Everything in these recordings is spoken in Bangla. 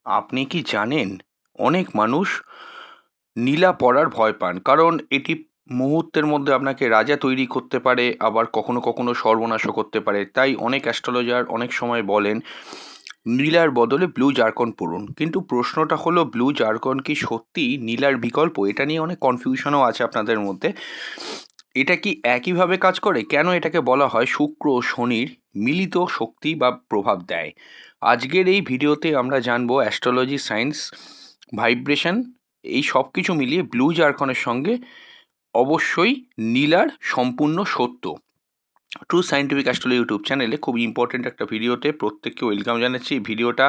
আপনি কি জানেন অনেক মানুষ নীলা পড়ার ভয় পান, কারণ এটি মুহূর্তের মধ্যে আপনাকে রাজা তৈরি করতে পারে, আবার কখনো কখনো সর্বনাশও করতে পারে। তাই অনেক অ্যাস্ট্রোলজার অনেক সময় বলেন নীলার বদলে ব্লু জার্কন পড়ুন। কিন্তু প্রশ্নটা হলো, ব্লু জার্কন কি সত্যি নীলার বিকল্প? এটা নিয়ে অনেক কনফিউশনও আছে আপনাদের মধ্যে। এটা কি একইভাবে কাজ করে? কেন এটাকে বলা হয় শুক্র ও শনির মিলিত শক্তি বা প্রভাব দেয়? আজকের এই ভিডিওতে আমরা জানবো অ্যাস্ট্রোলজি, সায়েন্স, ভাইব্রেশন, এই সব কিছু মিলিয়ে ব্লু জার্কনের সঙ্গে অবশ্যই নীলার সম্পূর্ণ সত্য। ট্রু সায়েন্টিফিক অ্যাস্ট্রোলজি ইউটিউব চ্যানেলে খুব ইম্পর্টেন্ট একটা ভিডিওতে প্রত্যেককে ওয়েলকাম জানাচ্ছি। এই ভিডিওটা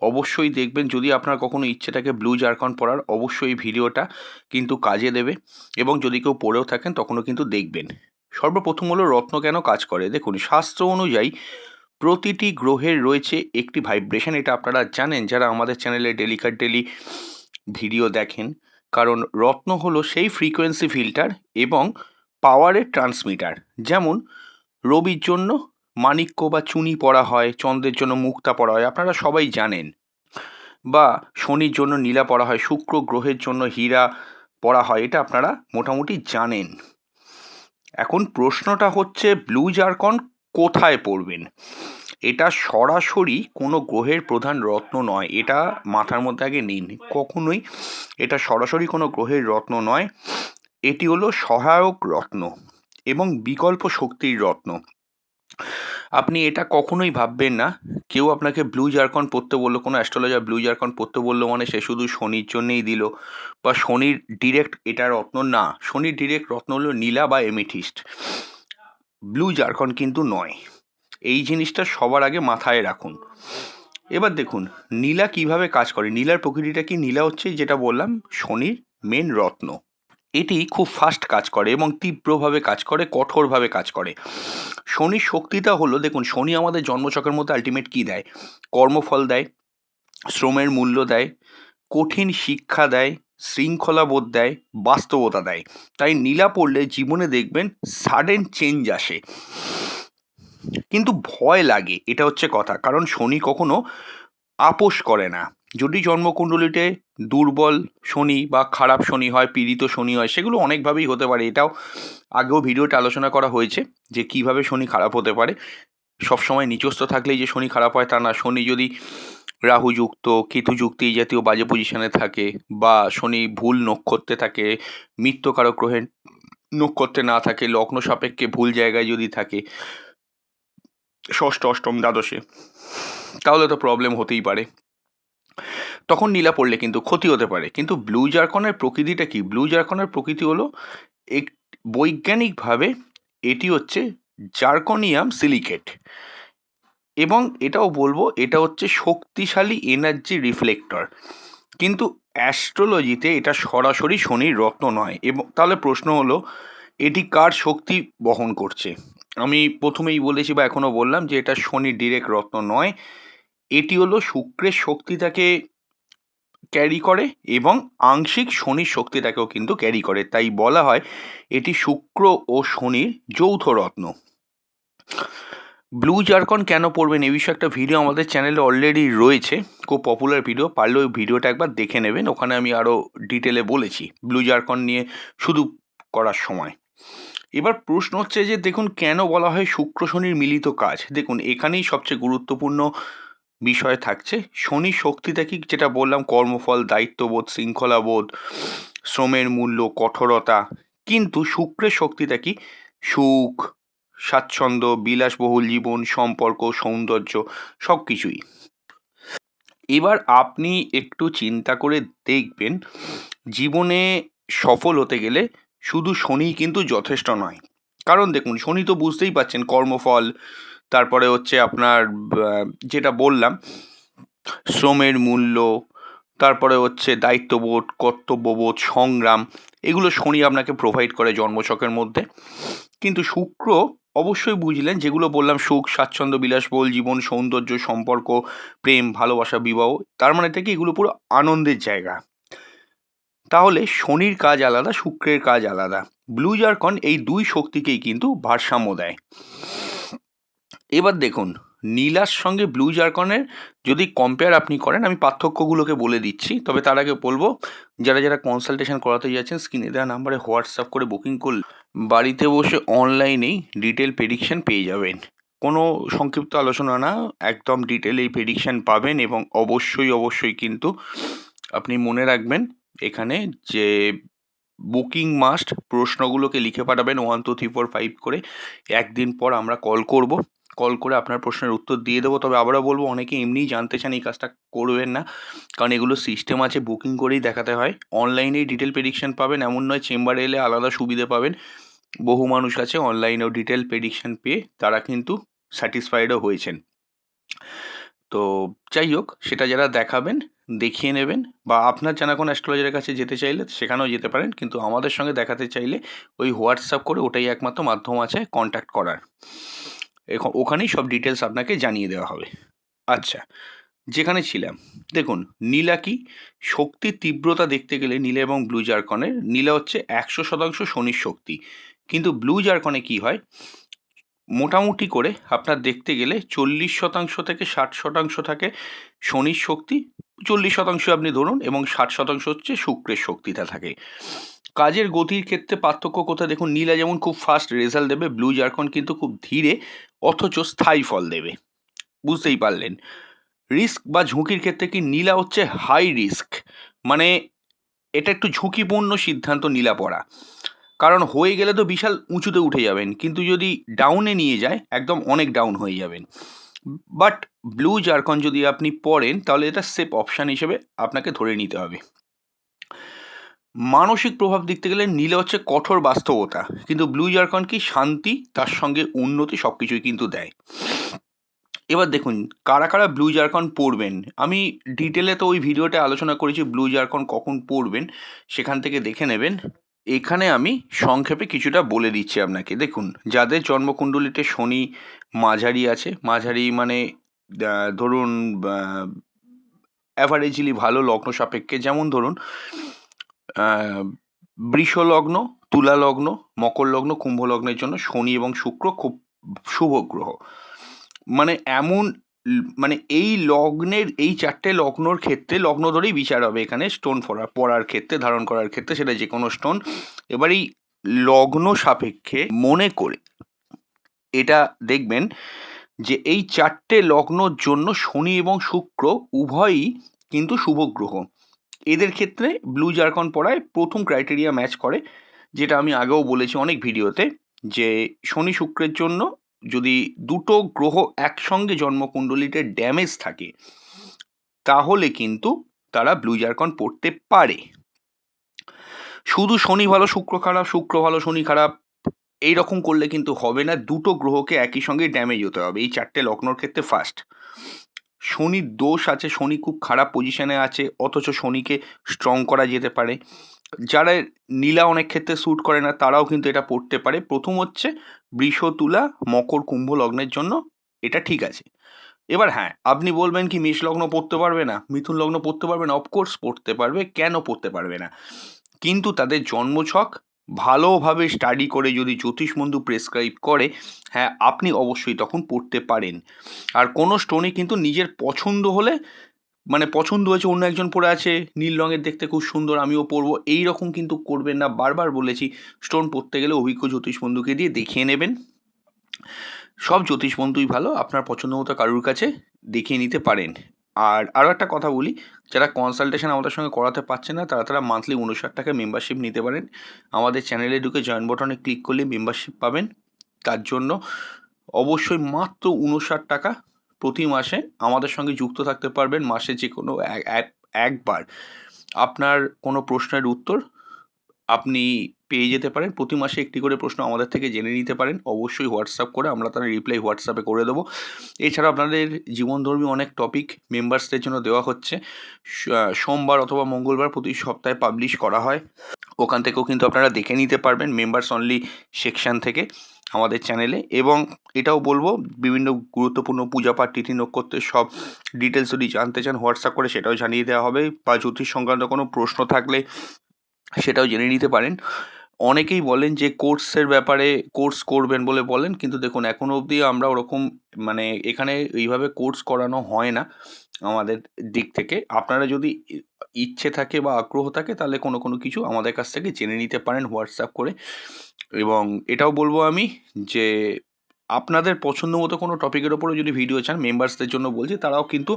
অবশ্যই দেখবেন। যদি আপনার কখনো ইচ্ছে থাকে ব্লু জার্কন পড়ার, অবশ্যই এই ভিডিওটা কিন্তু কাজে দেবে, এবং যদি কেউ পড়েও থাকেন তখনও কিন্তু দেখবেন। সর্বপ্রথম হলো রত্ন কেন কাজ করে। দেখুন, শাস্ত্র অনুযায়ী প্রতিটি গ্রহের রয়েছে একটি ভাইব্রেশন। এটা আপনারা জানেন যারা আমাদের চ্যানেলে ডেলিকার ডেলি ভিডিও দেখেন। কারণ রত্ন হলো সেই ফ্রিকোয়েন্সি ফিল্টার এবং পাওয়ারের ট্রান্সমিটার। যেমন রবির জন্য মাণিক্য বা চুনি পড়া হয়, চন্দ্রের জন্য মুক্তা পড়া হয়, আপনারা সবাই জানেন। বা শনির জন্য নীলা পড়া হয়, শুক্র গ্রহের জন্য হীরা পড়া হয়, এটা আপনারা মোটামুটি জানেন। এখন প্রশ্নটা হচ্ছে ব্লু জার্কন কোথায় পড়বেন। এটা সরাসরি কোনো গ্রহের প্রধান রত্ন নয়, এটা মাথার মধ্যে আগে নিন। কখনোই এটা সরাসরি কোনো গ্রহের রত্ন নয়, এটি হলো সহায়ক রত্ন এবং বিকল্প শক্তির রত্ন। আপনি এটা কখনোই ভাববেন না কেউ আপনাকে ব্লু জার্কন পড়তে বললো, কোনো অ্যাস্ট্রোলজার ব্লু জার্কন পড়তে বললো মানে সে শুধু শনির জন্যেই দিল, বা শনির ডিরেক্ট এটা রত্ন না। শনির ডিরেক্ট রত্ন হলো নীলা বা এমিথিস্ট, ব্লু জার্কন কিন্তু নয়। এই জিনিসটা সবার আগে মাথায় রাখুন। এবার দেখুন নীলা কিভাবে কাজ করে। নীলার প্রকৃতিটা কি? নীলা হচ্ছে যেটা বললাম শনির মেন রত্ন। এটি খুব ফাস্ট কাজ করে এবং তীব্রভাবে কাজ করে, কঠোরভাবে কাজ করে। শনির শক্তিটা হলো, দেখুন শনি আমাদের জন্মচক্রের মধ্যে আলটিমেট কী দেয়? কর্মফল দেয়, শ্রমের মূল্য দেয়, কঠিন শিক্ষা দেয়, শৃঙ্খলাবোধ দেয়, বাস্তবতা দেয়। তাই নীলা পড়লে জীবনে দেখবেন সাডেন চেঞ্জ আসে, কিন্তু ভয় লাগে, এটা হচ্ছে কথা। কারণ শনি কখনো আপোষ করে না। যদি জন্মকুণ্ডলিতে দুর্বল শনি বা খারাপ শনি হয়, পীড়িত শনি হয়, সেগুলো অনেকভাবেই হতে পারে। এটাও আগেও ভিডিওতে আলোচনা করা হয়েছে যে কিভাবে শনি খারাপ হতে পারে। সবসময় নিচস্থ থাকলেই যে শনি খারাপ হয় তা না। শনি যদি রাহুযুক্ত, কেতুযুক্ত এই জাতীয় বাজে পজিশনে থাকে, বা শনি ভুল নক্ষত্রে থাকে, মৃত্যুকারক গ্রহের নক্ষত্রে না থাকে, লগ্ন সাপেক্ষে ভুল জায়গায় যদি থাকে, ষষ্ঠ, অষ্টম, দ্বাদশে, তাহলে তো প্রবলেম হতেই পারে। তখন নীলা পড়লে কিন্তু ক্ষতি হতে পারে। কিন্তু ব্লু জার্কনের প্রকৃতিটা কি? ব্লু জার্কনের প্রকৃতি হলো এক, বৈজ্ঞানিকভাবে এটি হচ্ছে জার্কনিয়াম সিলিকেট, এবং এটাও বলবো এটা হচ্ছে শক্তিশালী এনার্জি রিফ্লেক্টর। কিন্তু অ্যাস্ট্রোলজিতে এটা সরাসরি শনির রত্ন নয়। এবং তাহলে প্রশ্ন হলো এটি কার শক্তি বহন করছে? আমি প্রথমেই বলেছি বা এখনও বললাম যে এটা শনির ডিরেক্ট রত্ন নয়, এটি হলো শুক্রের শক্তিটাকে ক্যারি করে এবং আংশিক শনির শক্তিটাকেও কিন্তু ক্যারি করে। তাই বলা হয় এটি শুক্র ও শনির যৌথ রত্ন। ব্লু জার্কন কেন পড়বেন এ বিষয়ে একটা ভিডিও আমাদের চ্যানেলে অলরেডি রয়েছে, খুব পপুলার ভিডিও। পারলে ওই ভিডিওটা একবার দেখে নেবেন, ওখানে আমি আরও ডিটেলে বলেছি ব্লু জার্কন নিয়ে শুধু করার সময়। এবার প্রশ্ন হচ্ছে যে দেখুন কেন বলা হয় শুক্র শনির মিলিত কাজ। দেখুন এখানেই সবচেয়ে গুরুত্বপূর্ণ বিষয় থাকছে। শনির শক্তিটা কি? যেটা বললাম, কর্মফল, দায়িত্ববোধ, শৃঙ্খলাবোধ, শ্রমের মূল্য, কঠোরতা। কিন্তু শুক্রের শক্তিটা কি? সুখ, স্বাচ্ছন্দ্য, বিলাসবহুল জীবন, সম্পর্ক, সৌন্দর্য, সব কিছুই। এবার আপনি একটু চিন্তা করে দেখবেন, জীবনে সফল হতে গেলে শুধু শনিই কিন্তু যথেষ্ট নয়। কারণ দেখুন শনি তো বুঝতেই পারছেন, কর্মফল, তারপরে হচ্ছে আপনার যেটা বললাম শ্রমের মূল্য, তারপরে হচ্ছে দায়িত্ববোধ, কর্তব্যবোধ, সংগ্রাম, এগুলো শনি আপনাকে প্রোভাইড করে জন্মছকের মধ্যে। কিন্তু শুক্র অবশ্যই বুঝলেন যেগুলো বললাম, সুখ, স্বাচ্ছন্দ্য, বিলাসবহুল জীবন, সৌন্দর্য, সম্পর্ক, প্রেম, ভালোবাসা, বিবাহ, তার মানে থেকে এগুলো পুরো আনন্দের জায়গা। তাহলে শনির কাজ আলাদা, শুক্রের কাজ আলাদা। ব্লু জার্কন এই দুই শক্তিকেই কিন্তু ভারসাম্য দেয়। এবার দেখুন নীলার সঙ্গে ব্লু জারকনের যদি কম্পেয়ার আপনি করেন, আমি পার্থক্যগুলোকে বলে দিচ্ছি। তবে তার আগে বলবো, যারা যারা কনসালটেশন করাতে যাচ্ছেন স্ক্রিনে দেওয়া নাম্বারে হোয়াটসঅ্যাপ করে বুকিং করলে বাড়িতে বসে অনলাইনেই ডিটেল প্রেডিকশন পেয়ে যাবেন। কোনো সংক্ষিপ্ত আলোচনা না, একদম ডিটেল এই প্রেডিকশন পাবেন। এবং অবশ্যই কিন্তু আপনি মনে রাখবেন এখানে যে বুকিং মাস্ট, প্রশ্নগুলোকে লিখে পাঠাবেন 1 2 3 4 5 করে। একদিন পর আমরা কল করে আপনার প্রশ্নের উত্তর দিয়ে দেবো। তবে আবারও বলবো, অনেকে এমনিই জানতে চান, এই কাজটা করবেন না, কারণ এগুলো সিস্টেম আছে, বুকিং করেই দেখাতে হয়। অনলাইনেই ডিটেল প্রেডিকশন পাবেন, এমন নয় চেম্বারে এলে আলাদা সুবিধে পাবেন। বহু মানুষ আছে অনলাইনেও ডিটেল প্রেডিকশন পেয়ে তারা কিন্তু স্যাটিসফাইডও হয়েছেন। তো যাই হোক, সেটা যারা দেখাবেন দেখিয়ে নেবেন, বা আপনার জানা কোনো অ্যাস্ট্রোলজারের কাছে যেতে চাইলে সেখানেও যেতে পারেন, কিন্তু আমাদের সঙ্গে দেখাতে চাইলে ওই হোয়াটসঅ্যাপ করে, ওটাই একমাত্র মাধ্যম আছে কন্ট্যাক্ট করার। ওখানেই সব ডিটেলস আপনাকে জানিয়ে দেওয়া হবে। আচ্ছা, যেখানে ছিলাম, দেখুন নীলা কি, শক্তির তীব্রতা দেখতে গেলে নীলা এবং ব্লু জারকনের, নীলা হচ্ছে 100% শনির শক্তি, কিন্তু ব্লু জারকনে কি হয়, মোটামুটি করে আপনার দেখতে গেলে 40% থেকে 60% থাকে শনির শক্তি, 40% আপনি ধরুন, এবং 60% হচ্ছে শুক্রের শক্তিটা থাকে। কাজের গতির ক্ষেত্রে পার্থক্য কোথায় দেখুন, নীলা যেমন খুব ফাস্ট রেজাল্ট দেবে, ব্লু জারকন কিন্তু খুব ধীরে অথচ স্থায়ী ফল দেবে। বুঝতেই পারলেন। রিস্ক বা ঝুঁকির ক্ষেত্রে কি, নীলা হচ্ছে হাই রিস্ক, মানে এটা একটু ঝুঁকিপূর্ণ সিদ্ধান্ত নীলা পড়া, কারণ হয়ে গেলে তো বিশাল উঁচুতে উঠে যাবেন, কিন্তু যদি ডাউনে নিয়ে যায় একদম অনেক ডাউন হয়ে যাবেন। বাট ব্লু জারকন যদি আপনি পড়েন তাহলে এটা সেফ অপশান হিসেবে আপনাকে ধরে নিতে হবে। মানসিক প্রভাব দেখতে গেলে নীলা হচ্ছে কঠোর বাস্তবতা, কিন্তু ব্লু জারকন কি শান্তি, তার সঙ্গে উন্নতি, সব কিছুই কিন্তু দেয়। এবার দেখুন কারা কারা ব্লু জারকন পড়বেন, আমি ডিটেলে তো ওই ভিডিওতে আলোচনা করেছি ব্লু জারকন কখন পড়বেন, সেখান থেকে দেখে নেবেন। এখানে আমি সংক্ষেপে কিছুটা বলে দিচ্ছি আপনাকে। দেখুন, যাদের জন্মকুণ্ডলিতে শনি মাঝারি আছে, মাঝারি মানে ধরুন অ্যাভারেজলি ভালো লগ্ন সাপেক্ষে, যেমন ধরুন বৃষ লগ্ন, তুলা লগ্ন, মকর লগ্ন, কুম্ভ লগ্নের জন্য শনি এবং শুক্র খুব শুভ গ্রহ। মানে এমন মানে এই লগ্নের, এই 4টে লগ্নর ক্ষেত্রে লগ্ন ধরেই বিচার হবে এখানে, স্টোন পড়ার ক্ষেত্রে, ধারণ করার ক্ষেত্রে, সেটা যে কোনো স্টোন। এবার এই লগ্ন সাপেক্ষে মনে করে এটা দেখবেন যে এই 4টে লগ্নর জন্য শনি এবং শুক্র উভয়ই কিন্তু শুভ গ্রহ। এদের ক্ষেত্রে ব্লু জারকন পড়ায় প্রথম ক্রাইটেরিয়া ম্যাচ করে, যেটা আমি আগেও বলেছি অনেক ভিডিওতে, যে শনি শুক্রের জন্য যদি দুটো গ্রহ একসঙ্গে জন্মকুণ্ডলিতে ড্যামেজ থাকে তাহলে কিন্তু তারা ব্লু জারকন পড়তে পারে। শুধু শনি ভালো শুক্র খারাপ, শুক্র ভালো শনি খারাপ, এইরকম করলে কিন্তু হবে না, দুটো গ্রহকে একই সঙ্গে ড্যামেজ হতে হবে এই 4টে লগ্নর ক্ষেত্রে। ফার্স্ট, শনির দোষ আছে, শনি খুব খারাপ পজিশনে আছে, অথচ শনিকে স্ট্রং করা যেতে পারে। যারা নীলা অনেক ক্ষেত্রে স্যুট করে না তারাও কিন্তু এটা পড়তে পারে। প্রথম হচ্ছে বৃষ, তুলা, মকর, কুম্ভ লগ্নের জন্য এটা ঠিক আছে। এবার হ্যাঁ, আপনি বলবেন কি মেষ লগ্ন পড়তে পারবে না, মিথুন লগ্ন পড়তে পারবে না? অফকোর্স পড়তে পারবে, কেন পড়তে পারবে না? কিন্তু তাদের জন্মছক ভালোভাবে স্টাডি করে যদি জ্যোতিষ বন্ধু প্রেসক্রাইব করে, হ্যাঁ আপনি অবশ্যই তখন পড়তে পারেন। আর কোনো স্টোনই কিন্তু নিজের পছন্দ হলে, মানে পছন্দ হয়েছে অন্য একজন পড়ে আছে নীল রঙের দেখতে খুব সুন্দর আমিও পরবো, এই রকম কিন্তু করবেন না। বারবার বলেছি, স্টোন পড়তে গেলে অভিজ্ঞ জ্যোতিষ বন্ধুকে দিয়ে দেখিয়ে নেবেন। সব জ্যোতিষ বন্ধুই ভালো, আপনার পছন্দ মতো কারুর কাছে দেখিয়ে নিতে পারেন। আর আরও একটা কথা বলি, যারা কনসালটেশন আমাদের সঙ্গে করাতে পারছে না তারা মান্থলি 59 টাকা মেম্বারশিপ নিতে পারেন। আমাদের চ্যানেলে ঢুকে জয়েন বাটনে ক্লিক করলে মেম্বারশিপ পাবেন। তার জন্য অবশ্যই মাত্র 59 টাকা প্রতি মাসে আমাদের সঙ্গে যুক্ত থাকতে পারবেন। মাসে যে কোনো একবার আপনার কোনো প্রশ্নের উত্তর আপনি পেয়ে যেতে পারেন। প্রতি মাসে একটি করে প্রশ্ন আমাদের থেকে জেনে নিতে পারেন, অবশ্যই হোয়াটসঅ্যাপ করে, আমরা তার রিপ্লাই হোয়াটসঅ্যাপে করে দেবো। এছাড়া আপনাদের জীবনধর্মী অনেক টপিক মেম্বার্সদের জন্য দেওয়া হচ্ছে, সোমবার অথবা মঙ্গলবার প্রতি সপ্তাহে পাবলিশ করা হয়। ওখান থেকেও কিন্তু আপনারা দেখে নিতে পারবেন মেম্বার্স অনলি সেকশান থেকে আমাদের চ্যানেলে। এবং এটাও বলবো, বিভিন্ন গুরুত্বপূর্ণ পূজাপাঠ, তিথি, নক্ষত্রের সব ডিটেলস যদি জানতে চান হোয়াটসঅ্যাপ করে সেটাও জানিয়ে দেওয়া হবে, বা জ্যোতিষ সংক্রান্ত কোনো প্রশ্ন থাকলে সেটাও জেনে নিতে পারেন। অনেকেই বলেন যে কোর্সের ব্যাপারে কোর্স করবেন বলে বলেন, কিন্তু দেখুন এখনো অবধি আমরা ওরকম মানে এখানে এইভাবে কোর্স করানো হয় না আমাদের দিক থেকে। আপনারা যদি ইচ্ছে থাকে বা আগ্রহ থাকে তাহলে কোনো কোনো কিছু আমাদের কাছ থেকে জেনে নিতে পারেন হোয়াটসঅ্যাপ করে। এবং এটাও বলবো আমি যে আপনাদের পছন্দ মতো কোনো টপিকের ওপরে যদি ভিডিও চান, মেম্বার্সদের জন্য বলছি, তারাও কিন্তু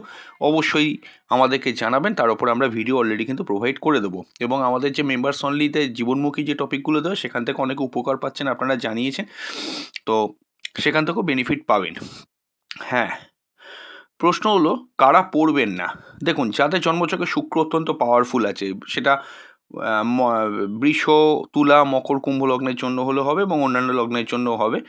অবশ্যই আমাদেরকে জানাবেন। তার উপরে আমরা ভিডিও অলরেডি কিন্তু প্রোভাইড করে দেবো। এবং আমাদের যে মেম্বার্স অনলিতে জীবনমুখী যে টপিকগুলো দেয় সেখান থেকে অনেক উপকার পাচ্ছেন, আপনারা জানিয়েছেন। তো সেখান থেকেও বেনিফিট পাবেন। হ্যাঁ, প্রশ্ন হলো কারা পড়বেন না। দেখুন, যাদের জন্মছকে শুক্র অত্যন্ত পাওয়ারফুল আছে, সেটা বৃষ, তুলা, মকর, কুম্ভ লগ্নের জন্য হলে হবে এবং অন্যান্য লগ্নের জন্য হবে।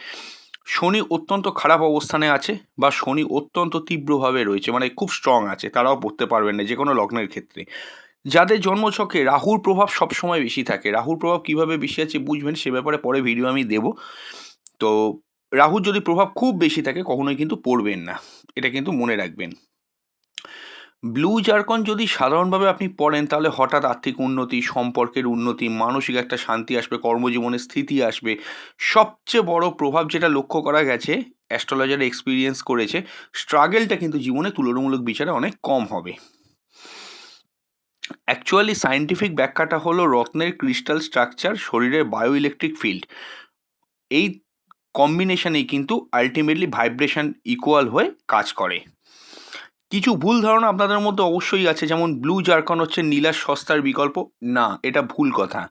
শনি অত্যন্ত খারাপ অবস্থানে আছে বা শনি অত্যন্ত তীব্রভাবে রয়েছে, মানে খুব স্ট্রং আছে, তারাও পড়তে পারবেন না যে কোনো লগ্নের ক্ষেত্রে। যাদের জন্মছকে রাহুর প্রভাব সবসময় বেশি থাকে, রাহুর প্রভাব কিভাবে বেশি আছে বুঝবেন, সে ব্যাপারে পরে ভিডিও আমি দেব। তো রাহুর যদি প্রভাব খুব বেশি থাকে কখনোই কিন্তু পড়বেন না, এটা কিন্তু মনে রাখবেন। ব্লু জারকন যদি সাধারণভাবে আপনি পড়েন তাহলে হঠাৎ আর্থিক উন্নতি, সম্পর্কের উন্নতি, মানসিক একটা শান্তি আসবে, কর্মজীবনে স্থিতি আসবে। সবচেয়ে বড় প্রভাব যেটা লক্ষ্য করা গেছে, অ্যাস্ট্রোলজার এক্সপিরিয়েন্স করেছে, স্ট্রাগেলটা কিন্তু জীবনে তুলনামূলক বিচারে অনেক কম হবে। অ্যাকচুয়ালি সায়েন্টিফিক ব্যাখ্যাটা হলো রত্নের ক্রিস্টাল স্ট্রাকচার, শরীরের বায়ো ইলেকট্রিক ফিল্ড, এই কম্বিনেশনেই কিন্তু আলটিমেটলি ভাইব্রেশন ইকুয়াল হয়ে কাজ করে। কিছু ভুল ধারণা আপনাদের মধ্যে অবশ্যই আছে, যেমন ব্লু জারকন হচ্ছে নীলার সস্তার বিকল্প। না, এটা ভুল কথা।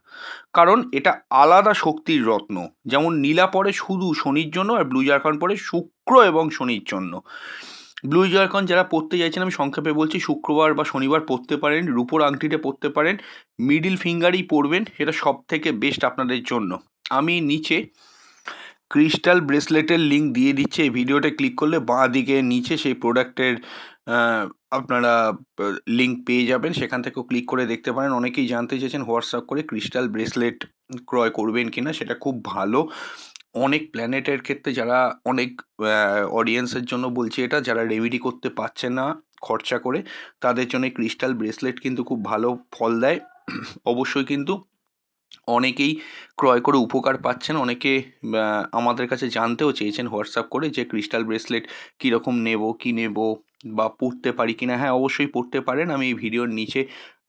কারণ এটা আলাদা শক্তির রত্ন। যেমন নীলা পড়ে শুধু শনির জন্য, আর ব্লু জারকন পড়ে শুক্র এবং শনির জন্য। ব্লু জারকন যারা পড়তে চাইছেন, আমি সংক্ষেপে বলছি, শুক্রবার বা শনিবার পড়তে পারেন, রূপোর আংটিতে পড়তে পারেন, মিডিল ফিঙ্গারই পড়বেন, এটা সব থেকে বেস্ট আপনাদের জন্য। আমি নিচে ক্রিস্টাল ব্রেসলেটের লিঙ্ক দিয়ে দিচ্ছে, এই ভিডিওটা ক্লিক করলে বাঁ দিকে নিচে সেই প্রোডাক্টের আপনারা লিঙ্ক পেয়ে যাবেন, সেখান থেকেও ক্লিক করে দেখতে পারেন। অনেকেই জানতে চেয়েছেন হোয়াটসঅ্যাপ করে ক্রিস্টাল ব্রেসলেট ক্রয় করবেন কিনা, সেটা খুব ভালো। অনেক প্ল্যানেটের ক্ষেত্রে যারা অনেক অডিয়েন্সের জন্য বলছি এটা, যারা রেমেডি করতে পারছে না খরচা করে, তাদের জন্য ক্রিস্টাল ব্রেসলেট কিন্তু খুব ভালো ফল দেয়। অবশ্যই কিন্তু অনেকেই ক্রয় করে উপকার পাচ্ছেন। অনেকে আমাদের কাছে জানতেও চেয়েছেন হোয়াটসঅ্যাপ করে যে ক্রিস্টাল ব্রেসলেট কীরকম নেব, কী নেব বা পড়তে পারি কিনা। হ্যাঁ, অবশ্যই পড়তে পারেন। আমি এই ভিডিওর নিচে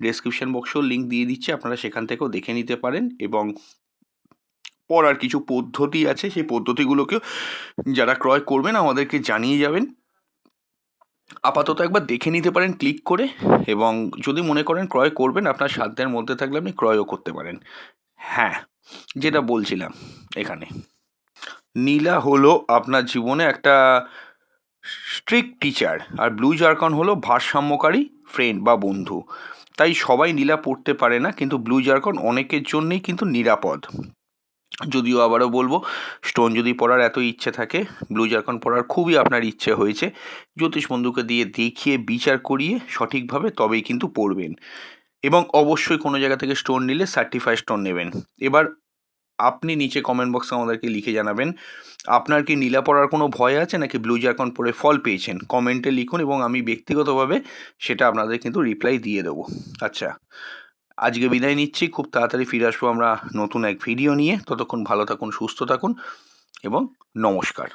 ডেসক্রিপশন বক্সেও লিঙ্ক দিয়ে দিচ্ছি, আপনারা সেখান থেকেও দেখে নিতে পারেন। এবং পড়ার কিছু পদ্ধতি আছে, সেই পদ্ধতিগুলোকেও যারা ক্রয় করবেন আমাদেরকে জানিয়ে যাবেন। আপাতত একবার দেখে নিতে পারেন ক্লিক করে, এবং যদি মনে করেন ক্রয় করবেন, আপনার সাধ্যের মধ্যে থাকলে আপনি ক্রয়ও করতে পারেন। হ্যাঁ, যেটা বলছিলাম, এখানে নীলা হলো আপনার জীবনে একটা স্ট্রিক্ট টিচার, আর ব্লু জারকন হলো ভারসাম্যকারী ফ্রেন্ড বা বন্ধু। তাই সবাই নীলা পড়তে পারে না, কিন্তু ব্লু জারকন অনেকের জন্যই কিন্তু নিরাপদ। যদিও আবারও বলবো, স্টোন যদি পড়ার এত ইচ্ছে থাকে, ব্লু জারকন পড়ার খুবই আপনার ইচ্ছে হয়েছে, জ্যোতিষ বন্ধুকে দিয়ে দেখিয়ে বিচার করিয়ে সঠিকভাবে তবেই কিন্তু পড়বেন। এবং অবশ্যই কোনো জায়গা থেকে স্টোন নিলে সার্টিফাইড স্টোন নেবেন। এবার আপনি নিচে কমেন্ট বক্সে আমাদেরকে লিখে জানাবেন, আপনার কি নীলা পড়ার কোনো ভয় আছে নাকি ব্লু জারকন পড়ে ফল পেয়েছেন? কমেন্টে লিখুন এবং আমি ব্যক্তিগতভাবে সেটা আপনাদের কিন্তু রিপ্লাই দিয়ে দেবো। আচ্ছা, আজকে বিদায় নিচ্ছি। খুব তাড়াতাড়ি ফিরে আসবো আমরা নতুন এক ভিডিও নিয়ে। ততক্ষণ ভালো থাকুন, সুস্থ থাকুন এবং নমস্কার।